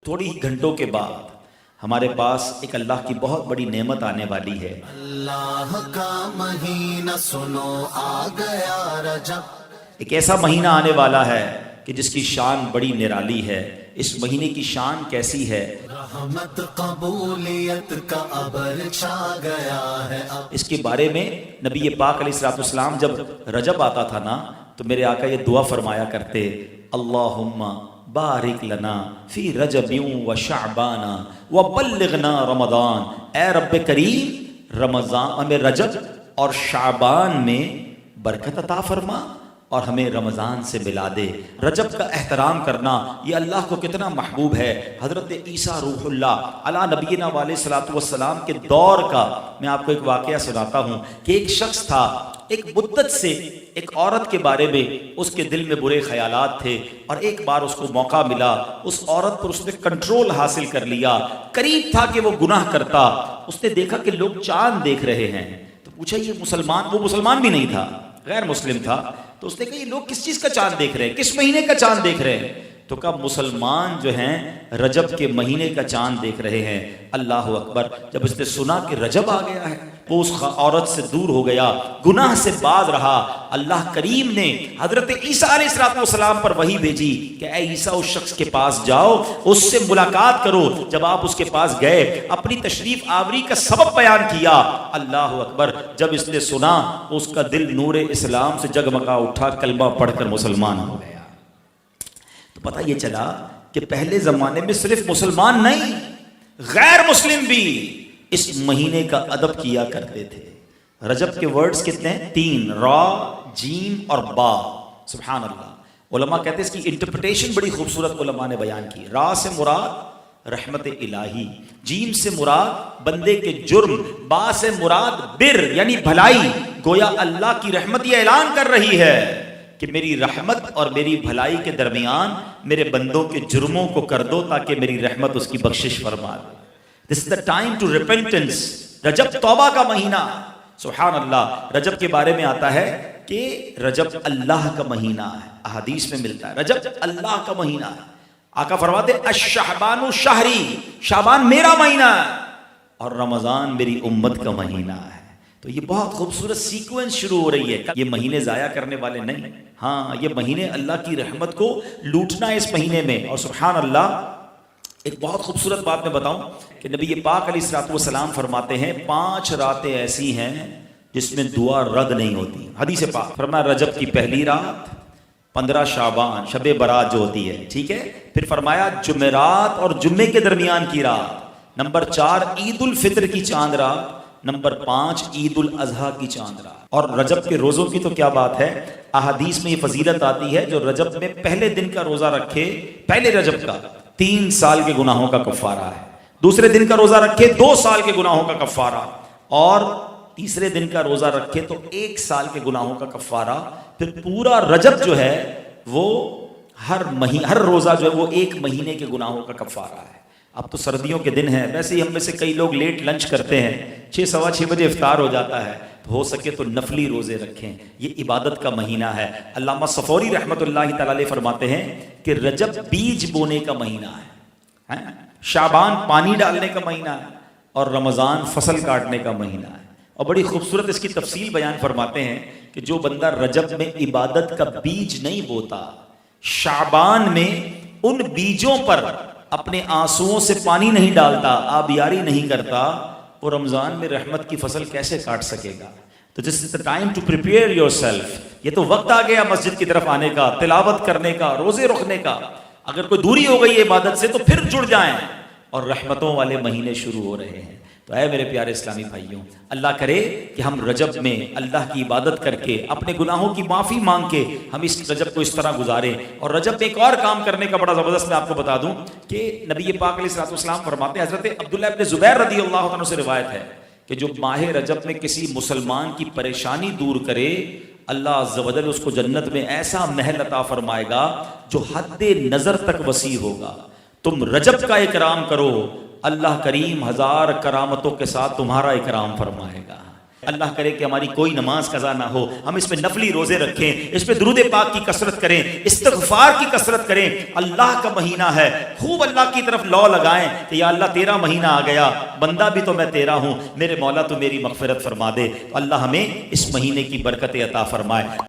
थोड़ी ही घंटों के बाद हमारे पास एक अल्लाह की बहुत बड़ी नेमत आने वाली है। अल्लाह का महीना सुनो आ गया रजब, एक ऐसा महीना आने वाला है कि जिसकी शान बड़ी निराली है। इस महीने की शान कैसी है? रहमत कबूलियत का अबर छा गया है अब। इसके बारे में नबी पाक अलैहिस्सलाम जब रजब आता था ना, तो मेरे आका ये दुआ फरमाया करते, अल्लाहुम्मा बारिक लना फी रजबिय्यु व शाबाना व बल्लिगना रमदान। ए रब्बे करीम, रमजान में, रजब और शाबान में बरकत अता फरमा और हमें रमज़ान से मिला दे। रजब का एहतराम करना ये अल्लाह को कितना महबूब है। हज़रत ईसा रूहुल्लाह अला नबीना वाले सलातु वस्सलाम के दौर का मैं आपको एक वाक़या सुनाता हूँ कि एक शख्स था, एक मुद्दत से एक औरत के बारे में उसके दिल में बुरे ख्यालात थे, और एक बार उसको मौका मिला, उस औरत पर उसने कंट्रोल हासिल कर लिया। करीब था कि वो गुनाह करता। उसने देखा कि लोग चांद देख रहे हैं, तो पूछा ये मुसलमान, वो मुसलमान भी नहीं था, गैर मुस्लिम था। तो उसने कहा ये लोग किस चीज का चांद देख रहे हैं, किस महीने का चांद देख रहे हैं? तो कहा मुसलमान जो हैं रजब के महीने का चांद देख रहे हैं। अल्लाह अकबर। जब उसने सुना कि रजब आ गया है, वो उस औरत से दूर हो गया, गुनाह से बाज रहा। अल्लाह करीम ने हजरत ईसा अलैहिस्सलाम पर वही भेजी कि ऐ ईसा उस शख्स के पास जाओ, उससे मुलाकात करो। जब आप उसके पास गए, अपनी तशरीफ आवरी का सबब बयान किया। अल्लाह अकबर। जब इसने सुना, उसका दिल नूरे इस्लाम से जगमगा उठा, कलमा पढ़कर मुसलमान हो गया। तो पता ये चला कि पहले जमाने में सिर्फ मुसलमान नहीं, गैर मुस्लिम भी इस महीने का अदब किया करते थे। रजब के वर्ड्स कितने हैं? 3, रा, जीम और बा। सुभान अल्लाह। उलमा कहते हैं इसकी इंटरप्रिटेशन बड़ी खूबसूरत उलमा ने बयान की। रा से मुराद रहमत इलाही, जीम से मुराद बंदे के जुर्म, बा से मुराद बिर यानी भलाई। गोया अल्लाह की रहमत ये ऐलान कर रही है कि मेरी रहमत और मेरी भलाई के दरमियान मेरे बंदों के जुर्मों को कर दो, ताकि मेरी रहमत उसकी बख्शिश फरमा दे। This is the time to repentance. Rajab तौबा का महीना। सुभान अल्लाह। रजब के बारे में आता है कि रजब अल्लाह का महीना है, अहादीस में मिलता है रजब अल्लाह का महीना है। आका फरमाते अश-शाबानु शहरी, शाबान मेरा महीना है और रमजान मेरी उम्मत का महीना है। तो ये बहुत खूबसूरत सीक्वेंस शुरू हो रही है। ये महीने जाया करने वाले नहीं, हाँ ये महीने अल्लाह की रहमत को लूटना है इस महीने में। और सुभान अल्लाह, एक बहुत खूबसूरत बात मैं बताऊं कि नबी पाक अलैहिस्सलाम फरमाते हैं 5 रातें ऐसी हैं जिसमें दुआ रद्द नहीं होती। हदीस पाक फरमाया रजब की पहली रात, 15 शाबान शबे बरात जो होती है, ठीक है। फिर फरमाया जुमेरात और जुम्मे के दरमियान की रात, नंबर 4 ईद उल फित्र की चांद रात, नंबर 5 ईद उल अजहा की चांद रात। और रजब के रोजों की तो क्या बात है, अहादीस में ये फजीलत आती है जो रजब में पहले दिन का रोजा रखे, पहले रजब का 3 साल के गुनाहों का कफारा है। दूसरे दिन का रोजा रखे 2 साल के गुनाहों का कफारा, और तीसरे दिन का रोजा रखे तो 1 साल के गुनाहों का कफारा। फिर पूरा रजब जो है वो हर रोजा जो है वो 1 महीने के गुनाहों का कफारा है। अब तो सर्दियों के दिन हैं, वैसे ही हम में से कई लोग लेट लंच करते हैं, 6 सवा 6 बजे इफ्तार हो जाता है। तो हो सके तो नफली रोजे रखें, ये इबादत का महीना है। अल्लामा सफौरी रहमतुल्लाहि तआला अलैह फरमाते हैं कि रजब बीज बोने का महीना है, शाबान पानी डालने का महीना है, और रमज़ान फसल काटने का महीना है। और बड़ी खूबसूरत इसकी तफसील बयान फरमाते हैं कि जो बंदा रजब में इबादत का बीज नहीं बोता, शाबान में उन बीजों पर अपने आंसुओं से पानी नहीं डालता, आबियारी नहीं करता, वो रमजान में रहमत की फसल कैसे काट सकेगा? तो this is the time to prepare yourself. ये तो वक्त आ गया मस्जिद की तरफ आने का, तिलावत करने का, रोजे रखने का। अगर कोई दूरी हो गई है इबादत से तो फिर जुड़ जाएं, और रहमतों वाले महीने शुरू हो रहे हैं। तो ऐ मेरे प्यारे इस्लामी भाइयों, अल्लाह करे कि हम रजब में अल्लाह की इबादत करके, अपने गुनाहों की माफ़ी मांग के हम इस रजब को इस तरह गुजारें। और रजब में एक और काम करने का बड़ा ज़बरदस्त मैं आपको बता दूं कि नबी पाक अलैहिस्सलाम फरमाते हैं, हज़रत अब्दुल्लाह इब्न ज़ुबैर रज़ियल्लाहु अन्हु से रिवायत है कि जो माह रजब में किसी मुसलमान की परेशानी दूर करे, अल्लाह अज़्ज़ व जल उसको जन्नत में ऐसा महल अता फरमाएगा जो हद्दे नज़र तक वसी होगा। तुम रजब का इकराम करो, अल्लाह करीम 1000 करामतों के साथ तुम्हारा इकराम फरमाएगा। اللہ کرے کہ ہماری کوئی نماز قضا نہ ہو، ہم اس میں نفلی روزے رکھیں، اس پہ درود پاک کی کثرت کریں، استغفار کی کثرت کریں۔ اللہ کا مہینہ ہے، خوب اللہ کی طرف لو لگائیں کہ یا اللہ تیرا مہینہ آ گیا، بندہ بھی تو میں تیرا ہوں، میرے مولا تو میری مغفرت فرما دے۔ اللہ ہمیں اس مہینے کی برکت عطا فرمائے۔